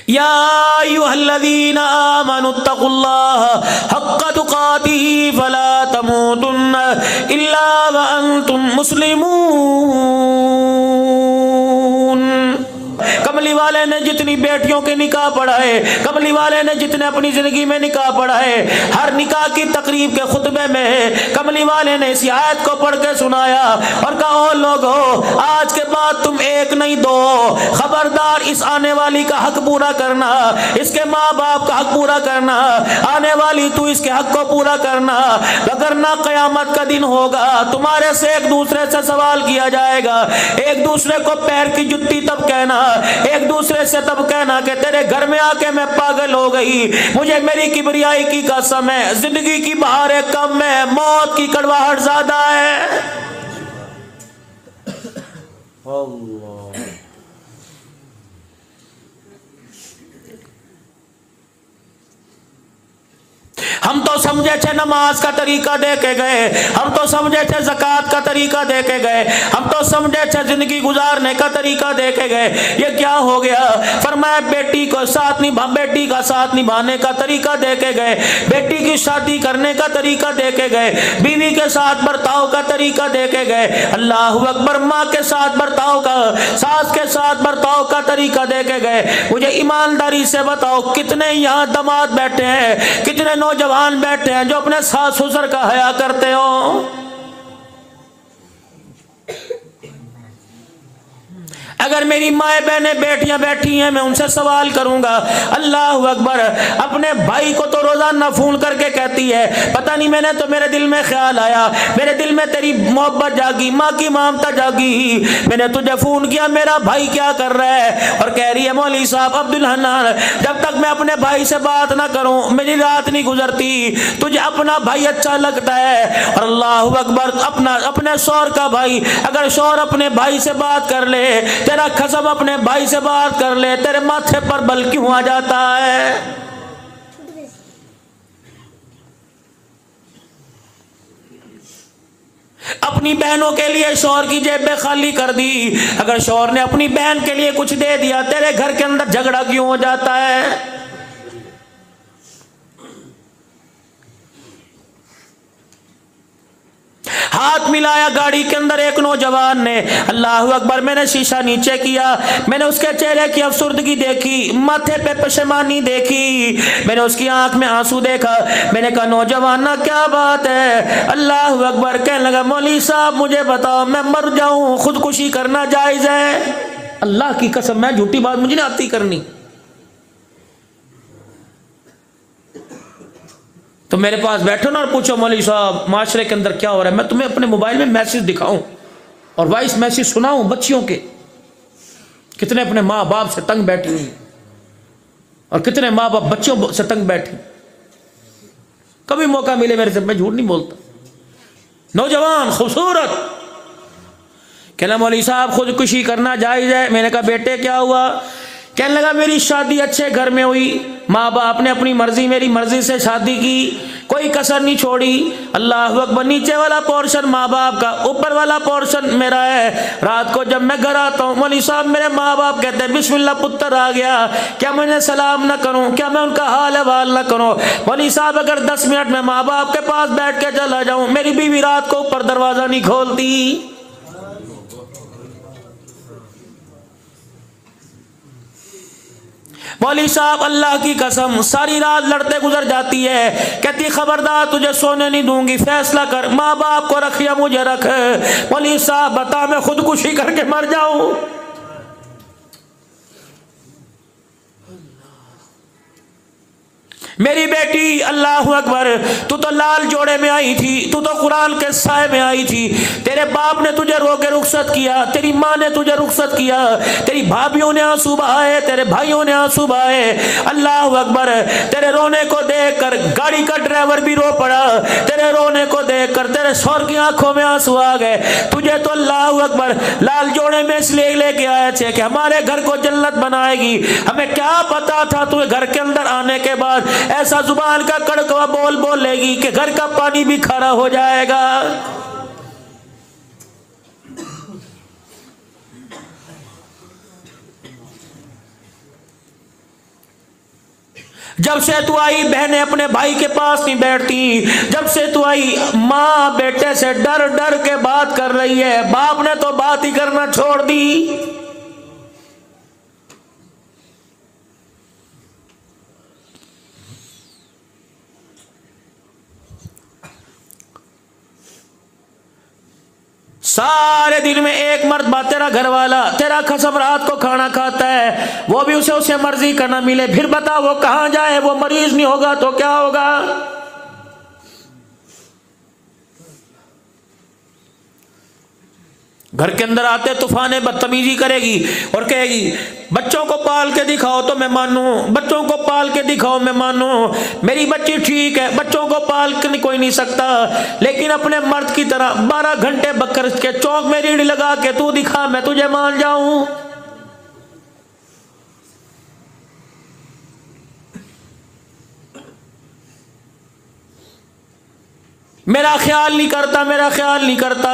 یا ایھا الذین آمنوا اتقوا اللہ حق تقاتہ فلا تموتن الا وانتم مسلمون۔ کملی والے نے جتنی بیٹیوں کے نکاح پڑھائے، کملی والے نے جتنے اپنی زندگی میں نکاح پڑھائے، ہر نکاح کی تقریب کے خطبے میں کملی والے نے اس آیت کو پڑھ کے سنایا اور کہا او لوگو، آج کے بعد تم ایک نہیں دو، خبردار اس آنے والی کا حق پورا کرنا، اس کے ماں باپ کا حق پورا کرنا، آنے والی تو اس کے حق کو پورا کرنا، وگرنہ قیامت کا دن ہوگا تمہارے سے ایک دوسرے سے سوال کیا جائے گا، ایک دوسرے کو پیر کی جتی تب کہنا، ایک دوسرے سے تب کہنا کہ تیرے گھر میں آ کے میں پاگل ہو گئی، مجھے میری کبریائی کی قسم ہے، زندگی کی بہاریں کم ہے، موت کی کڑواہٹ زیادہ ہے۔ اللہ ہم تو سمجھے تھے نماز کا طریقہ دے کے گئے، ہم تو سمجھے تھے زکوٰۃ کا طریقہ دے کے گئے، ہم تو سمجھے تھے زندگی گزارنے کا طریقہ دے کے گئے، یہ کیا ہو گیا؟ فرمایا بیٹی کا ساتھ نبھانے کا طریقہ دے کے گئے، بیٹی کی شادی کرنے کا طریقہ دے کے گئے، بیوی کے ساتھ برتاؤ کا طریقہ دے کے گئے، اللہ اکبر، ماں کے ساتھ برتاؤ کا، ساس کے ساتھ برتاؤ کا طریقہ دے کے گئے۔ مجھے ایمانداری سے بتاؤ کتنے یہاں داماد بیٹھے ہیں، کتنے نوجوان بیٹھے ہیں جو اپنے ساس سسر کا حیا کرتے ہو؟ اگر میری مائیں بہنیں بیٹیاں بیٹھی ہیں میں ان سے سوال کروں گا، اللہ اکبر، اپنے بھائی کو تو روزانہ فون کر کے کہتی ہے پتہ نہیں میں نے تو میرے دل میں خیال آیا، میرے دل میں تیری محبت جاگی، ماں کی ممتا جاگی، میں نے تجھے فون کیا میرا بھائی کیا کر رہا ہے، اور کہہ رہی ہے مولوی صاحب عبدالحنان جب تک میں اپنے بھائی سے بات نہ کروں میری رات نہیں گزرتی، تجھے اپنا بھائی اچھا لگتا ہے، اور اللہ اکبر، اپنے شوہر کا بھائی، اگر شوہر اپنے بھائی سے بات کر لے، تیرا خصم اپنے بھائی سے بات کر لے، تیرے ماتھے پر بل کیوں آ جاتا ہے؟ اپنی بہنوں کے لیے شوہر کی جیبیں خالی کر دی، اگر شوہر نے اپنی بہن کے لیے کچھ دے دیا تیرے گھر کے اندر جھگڑا کیوں ہو جاتا ہے؟ ہاتھ ملایا گاڑی کے اندر ایک نوجوان نے، اللہ اکبر، میں نے شیشہ نیچے کیا، میں نے اس کے چہرے کی افسردگی دیکھی، ماتھے پہ پشیمانی دیکھی، میں نے اس کی آنکھ میں آنسو دیکھا، میں نے کہا نوجوان کیا بات ہے؟ اللہ اکبر، کہنے لگا مولوی صاحب مجھے بتاؤ میں مر جاؤں خودکشی کرنا جائز ہے؟ اللہ کی قسم میں جھوٹی بات مجھے نہیں آتی کرنی، تو میرے پاس بیٹھو نا اور پوچھو مولوی صاحب معاشرے کے اندر کیا ہو رہا ہے، میں تمہیں اپنے موبائل میں میسج دکھاؤں اور وائس میسج سناؤں بچیوں کے، کتنے اپنے ماں باپ سے تنگ بیٹھی ہوئی اور کتنے ماں باپ بچوں سے تنگ بیٹھے، کبھی موقع ملے میرے سے، میں جھوٹ نہیں بولتا، نوجوان خوبصورت، کہنا مولوی صاحب خودکشی کرنا جائز ہے؟ میں نے کہا بیٹے کیا ہوا؟ کہنے لگا میری شادی اچھے گھر میں ہوئی، ماں باپ نے اپنی مرضی میری مرضی سے شادی کی، کوئی کسر نہیں چھوڑی، اللہ اکبر، نیچے والا پورشن ماں باپ کا، اوپر والا پورشن میرا ہے، رات کو جب میں گھر آتا ہوں مولوی صاحب میرے ماں باپ کہتے ہیں بسم اللہ پتر آ گیا، کیا میں انہیں سلام نہ کروں، کیا میں ان کا حال احوال نہ کروں؟ مولوی صاحب اگر 10 منٹ میں ماں باپ کے پاس بیٹھ کے چلا جاؤں، میری بیوی رات کو اوپر دروازہ نہیں کھولتی۔ مولوی صاحب اللہ کی قسم ساری رات لڑتے گزر جاتی ہے، کہتی خبردار تجھے سونے نہیں دوں گی، فیصلہ کر، ماں باپ کو رکھ یا مجھے رکھ، مولوی صاحب بتا میں خودکشی کر کے مر جاؤں؟ میری بیٹی اللہ اکبر، تو لال جوڑے میں آئی تھی، تو قرآن کے سائے میں آئی تھی، تیرے باپ نے تجھے رو کے رخصت کیا، تیری ماں نے تجھے رخصت کیا، تیری بھابھیوں نے آنسو بہائے، تیرے بھائیوں نے آنسو بہائے، اللہ اکبر، تیرے رونے کو دیکھ کر گاڑی کا ڈرائیور بھی رو پڑا، تیرے رونے کو دیکھ کر تیرے شوہر کی آنکھوں میں آنسو آ گئے، تجھے تو اللہ اکبر لال جوڑے میں اس لیے لے کے آئے تھے کہ ہمارے گھر کو جنت بنائے گی، ہمیں کیا پتا تھا تمہیں گھر کے اندر آنے کے بعد ایسا زبان کا کڑکوا بول لے گی کہ گھر کا پانی بھی کھارا ہو جائے گا۔ جب سے تو آئی بہنیں اپنے بھائی کے پاس نہیں بیٹھتی، جب سے تو آئی ماں بیٹے سے ڈر ڈر کے بات کر رہی ہے، باپ نے تو بات ہی کرنا چھوڑ دی۔ سارے دن میں ایک مرتبہ تیرا گھر والا تیرا قسم رات کو کھانا کھاتا ہے، وہ بھی اسے مرضی کا نہ ملے، پھر بتا وہ کہاں جائے؟ وہ مریض نہیں ہوگا تو کیا ہوگا؟ گھر کے اندر آتے طوفان بدتمیزی کرے گی اور کہے گی بچوں کو پال کے دکھاؤ تو میں مانوں، بچوں کو پال کے دکھاؤ میں مانوں، میری بچی ٹھیک ہے، بچوں کو پال کے کوئی نہیں سکتا، لیکن اپنے مرد کی طرح 12 گھنٹے بکر کے چوک میں ریڑھ لگا کے تو دکھا، میں تجھے مان جاؤں۔ میرا خیال نہیں کرتا، میرا خیال نہیں کرتا۔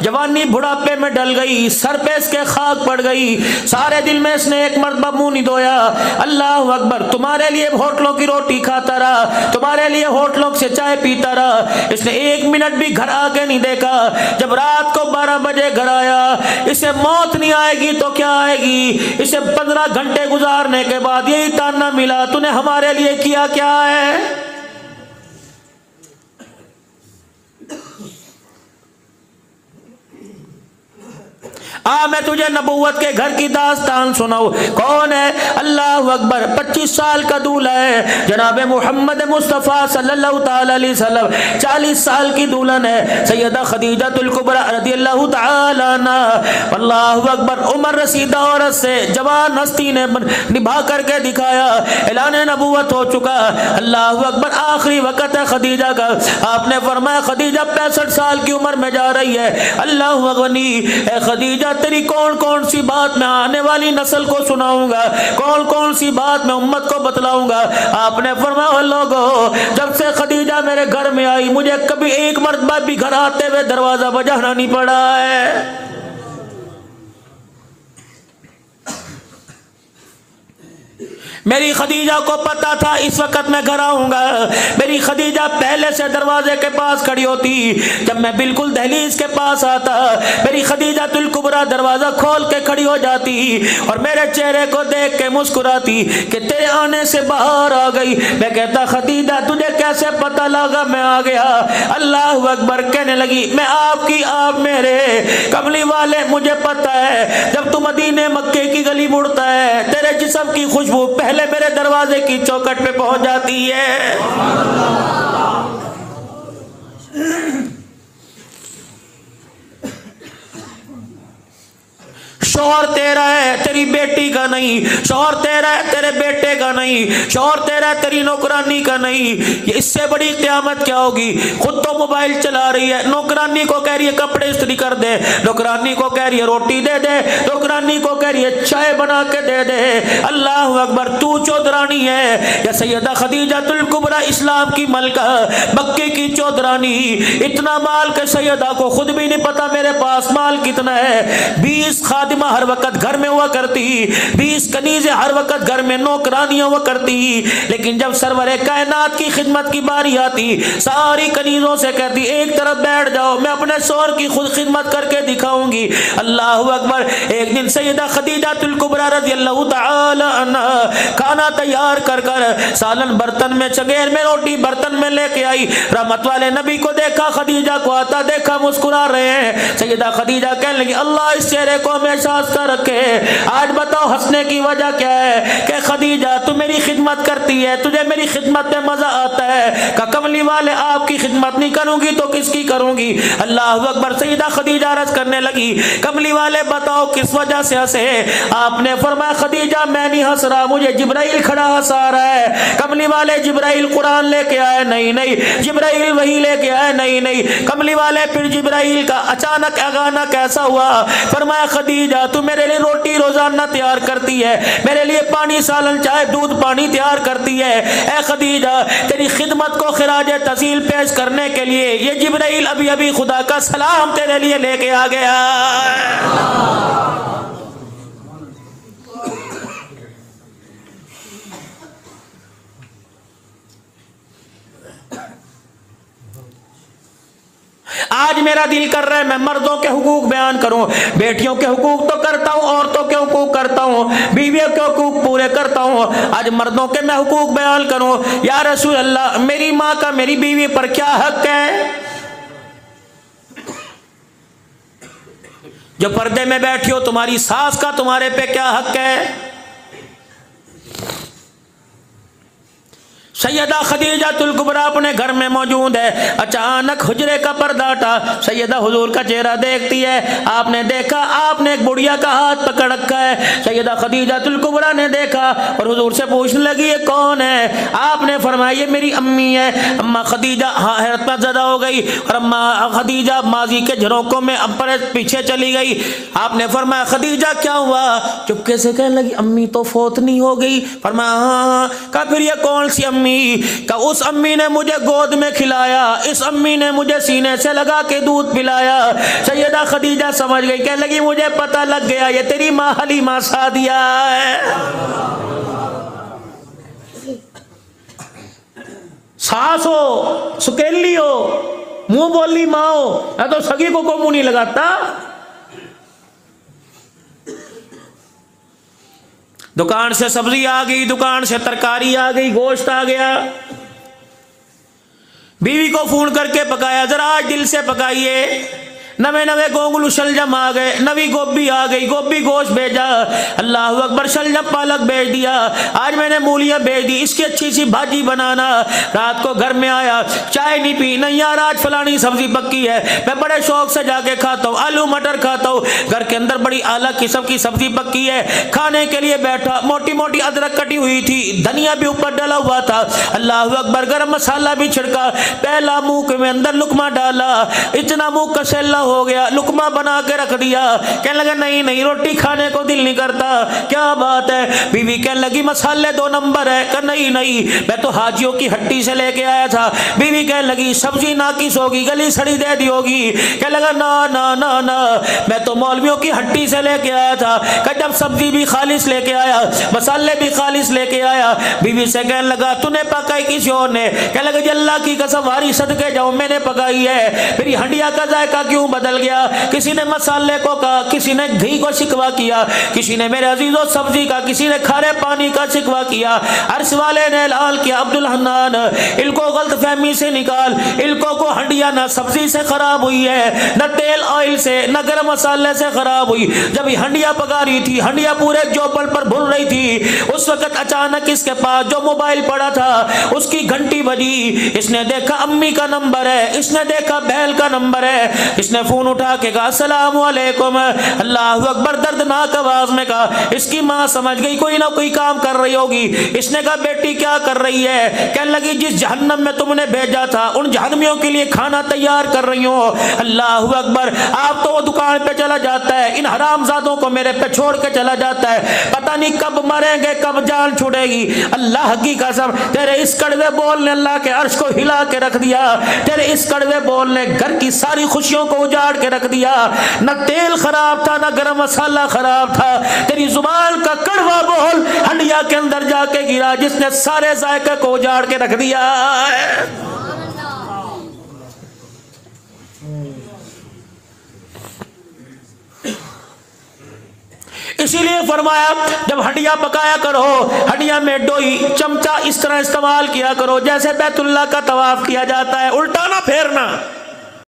جوانی بڑھاپے میں ڈل گئی، سر پہ اس کے خاک پڑ گئی، سارے دل میں اس نے ایک مرتبہ منہ نہیں دھویا۔ اللہ اکبر، تمہارے لیے ہوٹلوں کی روٹی کھاتا رہا، تمہارے لیے ہوٹلوں سے چائے پیتا رہا، اس نے 1 منٹ بھی گھر آ کے نہیں دیکھا۔ جب رات کو 12 بجے گھر آیا، اسے موت نہیں آئے گی تو کیا آئے گی؟ اسے 15 گھنٹے گزارنے کے بعد یہی تانا ملا، تو نے ہمارے لیے کیا کیا ہے؟ میں تجھے نبوت کے گھر کی داستان سناؤں۔ کون ہے؟ اللہ اکبر، 25 سال کا دولہا ہے جناب محمد مصطفیٰ صلی اللہ تعالی علیہ وسلم، 40 سال کی دلہن ہے سیدہ خدیجہ الکبریٰ رضی اللہ تعالی عنہ۔ اللہ اکبر، عمر رسیدہ عورت سے جوان ہستی نے نبھا کر کے دکھایا، اعلان نبوت ہو چکا۔ اللہ اکبر، آخری وقت ہے خدیجہ کا، آپ نے فرمایا خدیجہ 65 سال کی عمر میں جا رہی ہے۔ اللہ اکبر، اے خدیجہ تیری کون کون سی بات میں آنے والی نسل کو سناؤں گا، کون کون سی بات میں امت کو بتلاؤں گا۔ آپ نے فرمایا لوگو، جب سے خدیجہ میرے گھر میں آئی مجھے کبھی ایک مرتبہ بھی گھر آتے ہوئے دروازہ بجانا نہیں پڑا ہے۔ میری خدیجہ کو پتا تھا اس وقت میں گھر آؤں گا، میری خدیجہ پہلے سے دروازے کے پاس کھڑی ہوتی، جب میں بالکل دہلیز کے پاس آتا میری خدیجہ الکبریٰ دروازہ کھول کے کھڑی ہو جاتی اور میرے چہرے کو دیکھ کے مسکراتی کہ تیرے آنے سے باہر آ گئی۔ میں کہتا خدیجہ تجھے کیسے پتا لگا میں آ گیا؟ اللہ اکبر، کہنے لگی میں آپ کی آپ میرے کملی والے، مجھے پتا ہے جب تو مدینے مکے کی گلی مڑتا ہے تیرے جسم کی خوشبو پہلے میرے دروازے کی چوکھٹ پہ پہنچ جاتی ہے۔ شوہر تیرا ہے تیری بیٹی کا نہیں، شوہر تیرا ہے تیرے بیٹے کا نہیں، شوہر تیرا ہے تیری نوکرانی کا نہیں۔ یہ اس سے بڑی قیامت کیا ہوگی؟ خود تو موبائل چلا رہی ہے، نوکرانی کو کہہ رہی ہے کپڑے استری کر دے، نوکرانی کو کہہ رہی ہے روٹی دے دے، نوکرانی کو کہہ رہی ہے چائے بنا کے دے دے۔ اللہ اکبر، تو چودرانی ہے یا سیدہ خدیجہ الکبریٰ اسلام کی ملکہ، مکے کی چودرانی، اتنا مال کہ سیدہ کو خود بھی نہیں پتا میرے پاس مال کتنا ہے۔ 20 خادمہ ہر وقت گھر میں ہوا کرتی، 20 کنیزیں ہر وقت گھر میں نوکرانیاں ہوا کرتی، لیکن جب سرور کائنات کی خدمت کی باری آتی ساری کنیزوں سے کہتی ایک طرف بیٹھ جاؤ، میں اپنے شوہر کی خود خدمت کر کے دکھاؤں گی۔ اللہ اکبر، ایک دن سیدہ خدیجہ الکبریٰ رضی اللہ تعالی عنہ کھانا تیار کر کر سالن برتن میں، چگیر میں روٹی برتن میں لے کے آئی۔ رحمت والے نبی کو دیکھا، خدیجہ کو آتا دیکھا، مسکرا رہے ہیں۔ سیدہ خدیجہ کہنے لگی اللہ اس چہرے کو ہمیشہ ہنستا رکھے، آج بتاؤ ہنسنے کی وجہ کیا ہے؟ کہ خدیجہ تو میری خدمت کرتی ہے، تجھے میری خدمت میں مزہ آتا ہے، کہ کملی والے آپ کی خدمت نہیں کروں گی تو کس کی کروں گی؟ اللہ اکبر، سیدہ خدیجہ عرض کرنے لگی کملی والے بتاؤ کس وجہ سے ہنسے؟ آپ نے فرمایا خدیجہ میں نہیں ہنس رہا، مجھے جبرائیل کھڑا ہنسا رہا ہے۔ کملی والے جبرائیل قرآن لے کے آئے؟ نہیں نہیں۔ جبرائیل وحی لے کے آئے؟ نہیں نہیں۔ کملی والے پھر جبرائیل کا اچانک آنا کیسا ہوا؟ فرمایا خدیجہ تو میرے لیے روٹی روزانہ تیار کرتی ہے، میرے لیے پانی سالن چائے دودھ پانی تیار کرتی ہے، اے خدیجہ تیری خدمت کو خراج تحسین پیش کرنے کے لیے یہ جبرائیل ابھی ابھی خدا کا سلام تیرے لیے لے کے آ گیا۔ آج میرا دل کر رہا ہے میں مردوں کے حقوق بیان کروں، بیٹیوں کے حقوق تو کرتا ہوں، عورتوں کے حقوق کرتا ہوں، بیویوں کے حقوق پورے کرتا ہوں، آج مردوں کے میں حقوق بیان کروں۔ یا رسول اللہ میری ماں کا میری بیوی پر کیا حق ہے؟ جو پردے میں بیٹھی ہو تمہاری ساس کا تمہارے پہ کیا حق ہے؟ سیدہ خدیجہ الکبریٰ اپنے گھر میں موجود ہے، اچانک حجرے کا پردہ ہٹا، سیدہ حضور کا چہرہ دیکھتی ہے، آپ نے دیکھا آپ نے ایک بڑھیا کا ہاتھ پکڑ رکھا ہے۔ سیدہ خدیجہ الکبریٰ نے دیکھا اور حضور سے پوچھنے لگی یہ کون ہے؟ آپ نے فرمایا یہ میری امی ہے۔ اما خدیجہ حیرت میں زدہ ہو گئی اور اما خدیجہ ماضی کے جھروکوں میں پیچھے چلی گئی۔ آپ نے فرمایا خدیجہ کیا ہوا؟ چپکے سے کہنے لگی امی تو فوت نہیں ہو گئی؟ فرمایا ہاں۔ کہا پھر یہ کون سی امی؟ کہ اس امی نے مجھے گود میں کھلایا، اس امی نے مجھے سینے سے لگا کے دودھ پلایا۔ سیدہ خدیجہ سمجھ گئی، کہنے لگی مجھے پتہ لگ گیا یہ تیری ماں حلیمہ سعدیہ ہے۔ ساس ہو، سکیلی ہو، منہ بولی ماں ہو، میں تو سگی کو منہ نہیں لگاتا۔ دکان سے سبزی آ گئی، دکان سے ترکاری آ گئی، گوشت آ گیا، بیوی کو فون کر کے پکایا ذرا آج دل سے پکائیے، نوے گونگلو شلجم آ گئے، نوی گوبھی آ گئی، گوبھی گوشت بھیجا، اللہ اکبر شلجم پالک بھیج دیا، آج میں نے مولیاں بھیج دی، اس کی اچھی سی بھاجی بنانا۔ رات کو گھر میں آیا چائے نہیں پی، نہیں یار آج فلانی سبزی پکی ہے، میں بڑے شوق سے جا کے کھاتا ہوں، آلو مٹر کھاتا ہوں، گھر کے اندر بڑی اعلیٰ قسم کی سبزی پکی ہے، کھانے کے لیے بیٹھا، موٹی موٹی ادرک کٹی ہوئی تھی، دھنیا بھی اوپر ڈلا ہوا تھا، اللہ اکبر گرم مسالہ بھی چھڑکا، پہلا منہ میں اندر لقمہ ڈالا، اتنا منہ کسیلا ہو گیا، لقمہ بنا کے رکھ دیا، کہنے لگا نہیں روٹی کھانے کو دل نہیں کرتا، کیا بات ہے؟ بیوی کہنے لگی مسالے 2 نمبر ہے، کہ نہیں میں تو حاجیوں کی ہٹی سے لے کے آیا تھا۔ بیوی کہنے لگی سبزی ناقص ہوگی، گلی سڑی دے دی ہوگی، کہنے لگا نا میں تو مولویوں کی ہٹی سے لے کے آیا تھا، کہ جب سبزی بھی خالص لے کے آیا، مسالے بھی خالص لے کے آیا، بیوی سے کہنے لگا تو نے پکائی کسی اور نے؟ کہنے لگا جی اللہ کی قسم واری صدقے جاؤں میں نے پکائی ہے۔ پھر یہ ہنڈیا کا ذائقہ کیوں بدل گیا؟ کسی نے مسالے کو کہا، کسی نے گھی کو شکوا کیا، کسی نے میرے عزیزوں سبزی کا، کسی نے کھارے پانی کا شکوا کیا۔ عرش والے نے اعلان کیا عبدالحنان ان کو غلط فہمی سے نکال، ان کو ہنڈیا نہ سبزی سے خراب ہوئی ہے، نہ تیل آئل سے، نہ گرم مسالے سے خراب ہوئی۔ جب یہ ہنڈیا پکا رہی تھی، ہنڈیا پورے جوپل پر بھن رہی تھی، اس وقت اچانک اس کے پاس جو موبائل پڑا تھا اس کی گھنٹی بجی، اس نے دیکھا امی کا نمبر ہے، اس نے دیکھا بہل کا نمبر ہے، اس نے فون اٹھا کے کہا السلام علیکم، اللہ اکبر دردناک آواز میں کہا۔ اس کی ماں سمجھ گئی کوئی نہ کوئی کام کر رہی ہوگی، اس نے کہا بیٹی کیا کر رہی ہے؟ کہنے لگی جس جہنم میں تم نے بھیجا تھا ان جہنمیوں کے لیے کھانا تیار کر رہی ہوں۔ اللہ اکبر، آپ تو وہ دکان پہ چلا جاتا ہے، ان حرام زادوں کو میرے پہ چھوڑ کے چلا جاتا ہے، پتہ نہیں کب مریں گے کب جان چھوڑے گی۔ اللہ کی قسم تیرے اس کڑوے بول نے اللہ کے عرش کو ہلا کے رکھ دیا، تیرے اس کڑوے بول نے گھر کی ساری خوشیوں کو اجاڑ کے رکھ دیا، نہ تیل خراب تھا نہ گرم مسالہ خراب تھا، تیری زبان کا کڑوا بول ہنڈیا کے اندر جا کے گرا جس نے سارے ذائقے کو اجاڑ کے رکھ دیا ہے۔ اسی لیے فرمایا جب ہنڈیا پکایا کرو، ہنڈیا میں ڈوئی چمچہ اس طرح استعمال کیا کرو جیسے بیت اللہ کا طواف کیا جاتا ہے، الٹا نہ پھیرنا۔